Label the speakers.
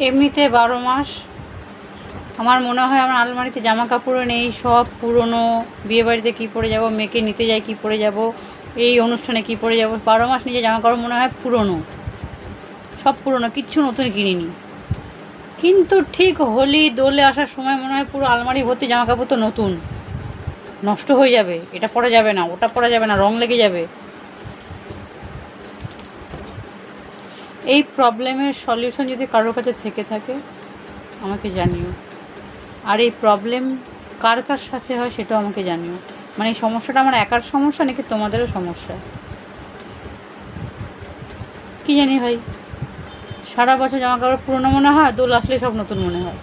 Speaker 1: এমনিতে 12 মাস আমার মনে হয় আমার আলমারিতে জামা কাপড়ও নেই, সব পুরনো। বিয়েবাড়িতে কী পরে যাব, মেয়েকে নিতে যাই কী পরে যাব, এই অনুষ্ঠানে কী পরে যাব, 12 মাস নিজে জামা কাপড় মনে হয় পুরনো, সব পুরনো, কিচ্ছু নতুন কিনিনি। কিন্তু ঠিক হোলি দোলে আসার সময় মনে হয় পুরো আলমারি ভর্তি জামা কাপড় তো নতুন, নষ্ট হয়ে যাবে, এটা পরা যাবে না, ওটা পরা যাবে না, রং লেগে যাবে। এই প্রবলেমের সলিউশন যদি কারোর কাছে থেকে থাকে আমাকে জানিও, আর এই প্রবলেম কার কার সাথে হয় সেটাও আমাকে জানিও। মানে এই সমস্যাটা আমার একার সমস্যা নাকি তোমাদেরও সমস্যা, কি জানি ভাই। সারা বছর জামা কাপড় পুরনো মনে হয়, দোল আসলে সব নতুন মনে হয়।